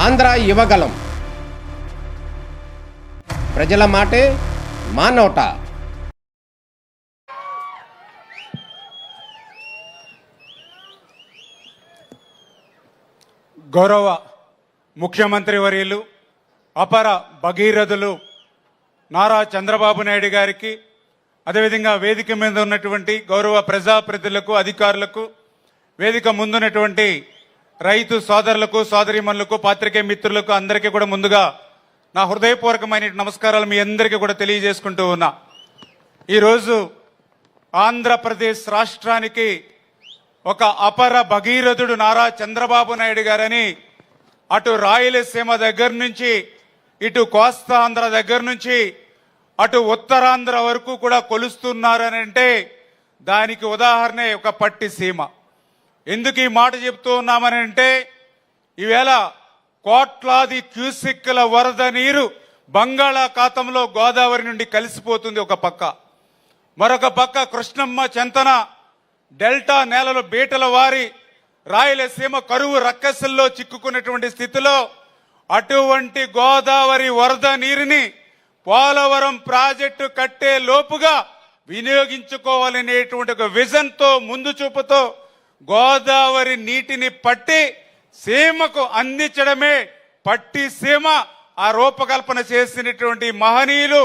ఆంధ్ర యువగలం. ప్రజల మాటే మా నోట. గౌరవ ముఖ్యమంత్రి వర్యులు అపర భగీరథులు నారా చంద్రబాబు నాయుడు గారికి, అదేవిధంగా వేదిక మీద ఉన్నటువంటి గౌరవ ప్రజాప్రతినిధులకు, అధికారులకు, వేదిక ముందున్నటువంటి రైతు సోదరులకు, సోదరీమణులకు, పాత్రికేయ మిత్రులకు అందరికీ కూడా ముందుగా నా హృదయపూర్వకమైన నమస్కారాలు మీ అందరికీ కూడా తెలియజేసుకుంటూ ఉన్నా. ఈరోజు ఆంధ్రప్రదేశ్ రాష్ట్రానికి ఒక అపర భగీరథుడు నారా చంద్రబాబు నాయుడు గారని అటు రాయలసీమ దగ్గర నుంచి, ఇటు కోస్తాంధ్ర దగ్గర నుంచి, అటు ఉత్తరాంధ్ర వరకు కూడా కొలుస్తున్నారని అంటే దానికి ఉదాహరణే ఒక పట్టిసీమ. ఎందుకు ఈ మాట చెప్తూ ఉన్నామని అంటే, ఈవేళ కోట్లాది క్యూసెక్కుల వరద నీరు బంగాళాఖాతంలో గోదావరి నుండి కలిసిపోతుంది ఒక పక్క. మరొక పక్క కృష్ణమ్మ చెంతన డెల్టా నేలలు బీటల వారి రాయలసీమ కరువు రక్కసల్లో చిక్కుకున్నటువంటి స్థితిలో అటువంటి గోదావరి వరద నీరుని పోలవరం ప్రాజెక్టు కట్టే లోపుగా వినియోగించుకోవాలనేటువంటి ఒక విజన్తో, ముందు చూపుతో గోదావరి నీటిని పట్టి సీమకు అందించడమే పట్టిసీమ ఆ రూపకల్పన చేసినటువంటి మహనీయులు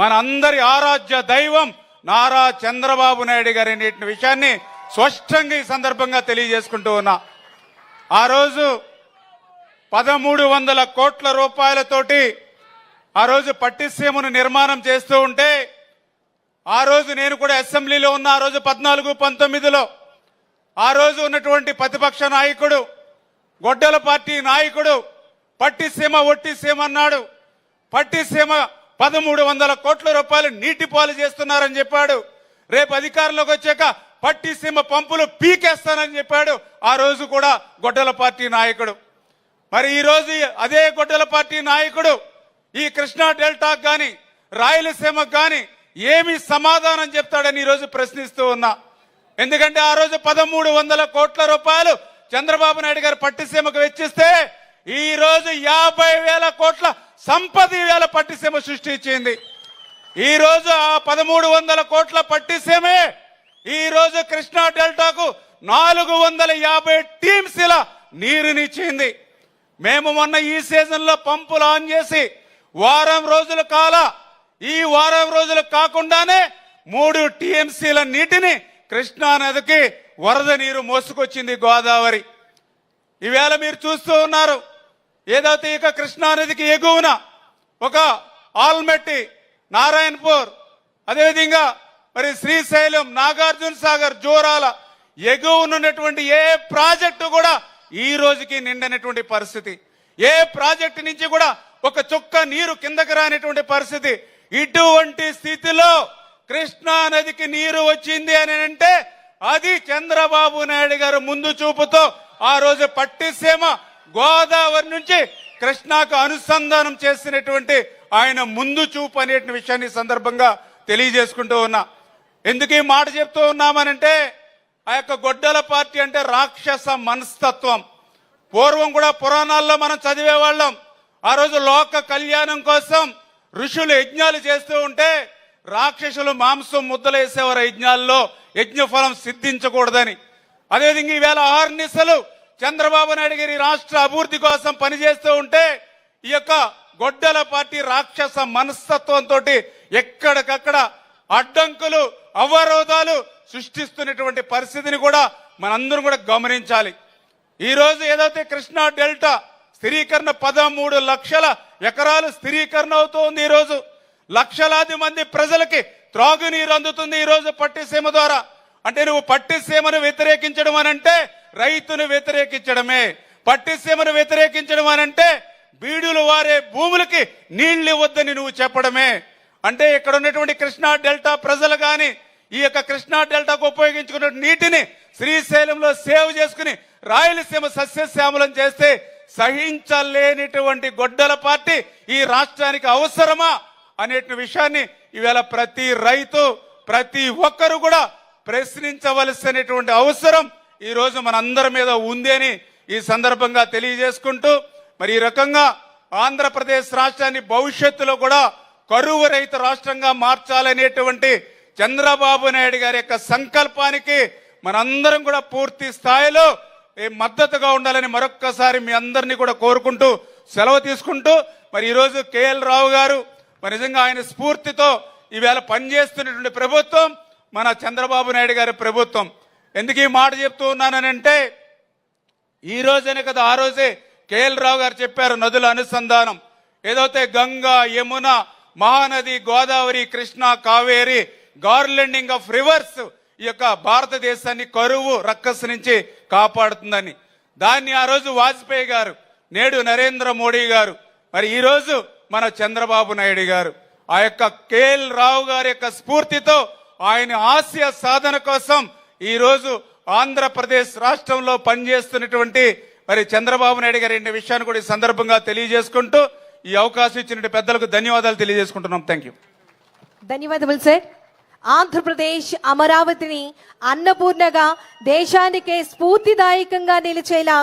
మనందరి ఆరాధ్య దైవం నారా చంద్రబాబు నాయుడు గారి అనేటువంటి విషయాన్ని స్పష్టంగా ఈ సందర్భంగా తెలియజేసుకుంటూ ఉన్నా. ఆ రోజు 1300 కోట్ల రూపాయలతోటి ఆ రోజు పట్టిసీమను నిర్మాణం చేస్తూ ఉంటే, ఆ రోజు నేను కూడా అసెంబ్లీలో ఉన్న, ఆ రోజు 14-19లో ఆ రోజు ఉన్నటువంటి ప్రతిపక్ష నాయకుడు, గొడ్డల పార్టీ నాయకుడు పట్టిసీమ ఒట్టిసీమ అన్నాడు. పట్టిసీమ 1300 కోట్ల రూపాయలు నీటి పాలు చేస్తున్నారని చెప్పాడు. రేపు అధికారంలోకి వచ్చాక పట్టిసీమ పంపులు పీకేస్తానని చెప్పాడు ఆ రోజు కూడా గొడ్డల పార్టీ నాయకుడు. మరి ఈ రోజు అదే గొడ్డల పార్టీ నాయకుడు ఈ కృష్ణా డెల్టాకు గాని, రాయలసీమకు గాని ఏమి సమాధానం చెప్తాడని ఈ రోజు ప్రశ్నిస్తూ ఉన్నా. ఎందుకంటే ఆ రోజు 1300 కోట్ల రూపాయలు చంద్రబాబు నాయుడు గారు పట్టిసీమకు వెచ్చిస్తే, ఈ రోజు 50,000 కోట్ల సంపద ఈవేళ పట్టిసీమ సృష్టించింది. ఈ రోజు ఆ 1300 కోట్ల పట్టిసీమే ఈ రోజు కృష్ణా డెల్టాకు 450 టీమ్స్ ఇలా నీరునిచ్చింది. మేము మొన్న ఈ సీజన్ లో పంపులు ఆన్ చేసి వారం రోజులు కాకుండానే 3 టీఎంసీల నీటిని కృష్ణా నదికి వరద నీరు మోసుకొచ్చింది గోదావరి. ఈవేళ మీరు చూస్తూ ఉన్నారు, ఏదైతే ఇక కృష్ణా నదికి ఎగువన ఒక ఆల్మెట్టి, నారాయణపూర్, అదేవిధంగా మరి శ్రీశైలం, నాగార్జున సాగర్, జోరాల ఎగువనున్నటువంటి ఏ ప్రాజెక్టు కూడా ఈ రోజుకి నిండనటువంటి పరిస్థితి. ఏ ప్రాజెక్టు నుంచి కూడా ఒక చుక్క నీరు కిందకి రానిటువంటి పరిస్థితి. ఇటువంటి స్థితిలో కృష్ణా నదికి నీరు వచ్చింది అని అంటే అది చంద్రబాబు నాయుడు గారు ముందు చూపుతో ఆ రోజు పట్టిసీమ గోదావరి నుంచి కృష్ణాకు అనుసంధానం చేసినటువంటి ఆయన ముందు చూపు అనే విషయాన్ని సందర్భంగా తెలియజేసుకుంటూ ఉన్నా. ఎందుకు ఈ మాట చెప్తూ ఉన్నామనంటే, ఆ యొక్క గొడ్డల పార్టీ అంటే రాక్షస మనస్తత్వం. పూర్వం కూడా పురాణాల్లో మనం చదివేవాళ్ళం. ఆ రోజు లోక కళ్యాణం కోసం ఋషులు యజ్ఞాలు చేస్తూ ఉంటే రాక్షసులు మాంసం ముద్దలు వేసేవారు యజ్ఞాల్లో, యజ్ఞఫలం సిద్ధించకూడదని. అదేవిధంగా ఈవేళ ఆర్నిసలు చంద్రబాబు నాయుడు గారి రాష్ట్ర అభివృద్ధి కోసం పనిచేస్తూ ఉంటే ఈ యొక్క గొడ్డల పార్టీ రాక్షస మనస్తత్వంతో ఎక్కడికక్కడ అడ్డంకులు, అవరోధాలు సృష్టిస్తున్నటువంటి పరిస్థితిని కూడా మనందరం కూడా గమనించాలి. ఈ రోజు ఏదైతే కృష్ణా డెల్టా స్థిరీకరణ 13 లక్షల ఎకరాలు స్థిరీకరణ అవుతోంది. ఈ రోజు లక్షలాది మంది ప్రజలకి త్రాగునీరు అందుతుంది ఈ రోజు పట్టిసీమ ద్వారా. అంటే నువ్వు పట్టిసీమను వ్యతిరేకించడం అనంటే రైతును వ్యతిరేకించడమే. పట్టిసీమను వ్యతిరేకించడం అనంటే బీడులు వారే భూములకి నీళ్లు ఇవ్వద్దని నువ్వు చెప్పడమే. అంటే ఇక్కడ ఉన్నటువంటి కృష్ణా డెల్టా ప్రజలు గాని ఈ యొక్క కృష్ణా డెల్టాకు ఉపయోగించుకున్న నీటిని శ్రీశైలంలో సేవ్ చేసుకుని రాయలసీమ సస్యశ్యామలం చేస్తే సహించలేనిటువంటి గొడ్డల పార్టీ ఈ రాష్ట్రానికి అవసరమా అనే విషయాన్ని ఈవేళ ప్రతి రైతు, ప్రతి ఒక్కరు కూడా ప్రశ్నించవలసినటువంటి అవసరం ఈ రోజు మనందరి మీద ఉంది అని ఈ సందర్భంగా తెలియజేసుకుంటూ, మరి ఈ రకంగా ఆంధ్రప్రదేశ్ రాష్ట్రాన్ని భవిష్యత్తులో కూడా కరువు రహిత రాష్ట్రంగా మార్చాలనేటువంటి చంద్రబాబు నాయుడు గారి యొక్క సంకల్పానికి మనందరం కూడా పూర్తి స్థాయిలో మద్దతుగా ఉండాలని మరొక్కసారి మీ అందరినీ కూడా కోరుకుంటూ సెలవు తీసుకుంటూ మరి ఈరోజు కేఎల్ రావు గారు మరి నిజంగా ఆయన స్ఫూర్తితో ఈవేళ పనిచేస్తున్నటువంటి ప్రభుత్వం మన చంద్రబాబు నాయుడు గారి ప్రభుత్వం. ఎందుకు ఈ మాట చెప్తూ ఉన్నానంటే ఈ రోజనే కదా ఆ రోజే కేఎల్ రావు గారు చెప్పారు నదుల అనుసంధానం ఏదైతే Ganga Yamuna Mahanadi Godavari Krishna Kaveri garlanding of reverse ఈ యొక్క భారతదేశాన్ని కరువు రక్కస్ నుంచి కాపాడుతుందని దాన్ని ఆ రోజు వాజ్పేయి గారు నేడు నరేంద్ర మోడీ గారు మరి ఈ రోజు మన చంద్రబాబు నాయుడు గారు ఆ యొక్క కేఎల్ రావు గారి యొక్క స్ఫూర్తితో ఆయన ఆశయ సాధన కోసం ఈ రోజు ఆంధ్రప్రదేశ్ రాష్ట్రంలో పనిచేస్తున్నటువంటి మరి చంద్రబాబు నాయుడు గారి విషయాన్ని కూడా ఈ సందర్భంగా తెలియజేసుకుంటూ ఈ అవకాశం ఇచ్చిన పెద్దలకు ధన్యవాదాలు తెలియజేసుకుంటున్నాం. Thank you. ధన్యవాదములు సార్. ఆంధ్రప్రదేశ్ అమరావతిని అన్నపూర్ణగా దేశానికే స్ఫూర్తిదాయకంగా నిలిచేలా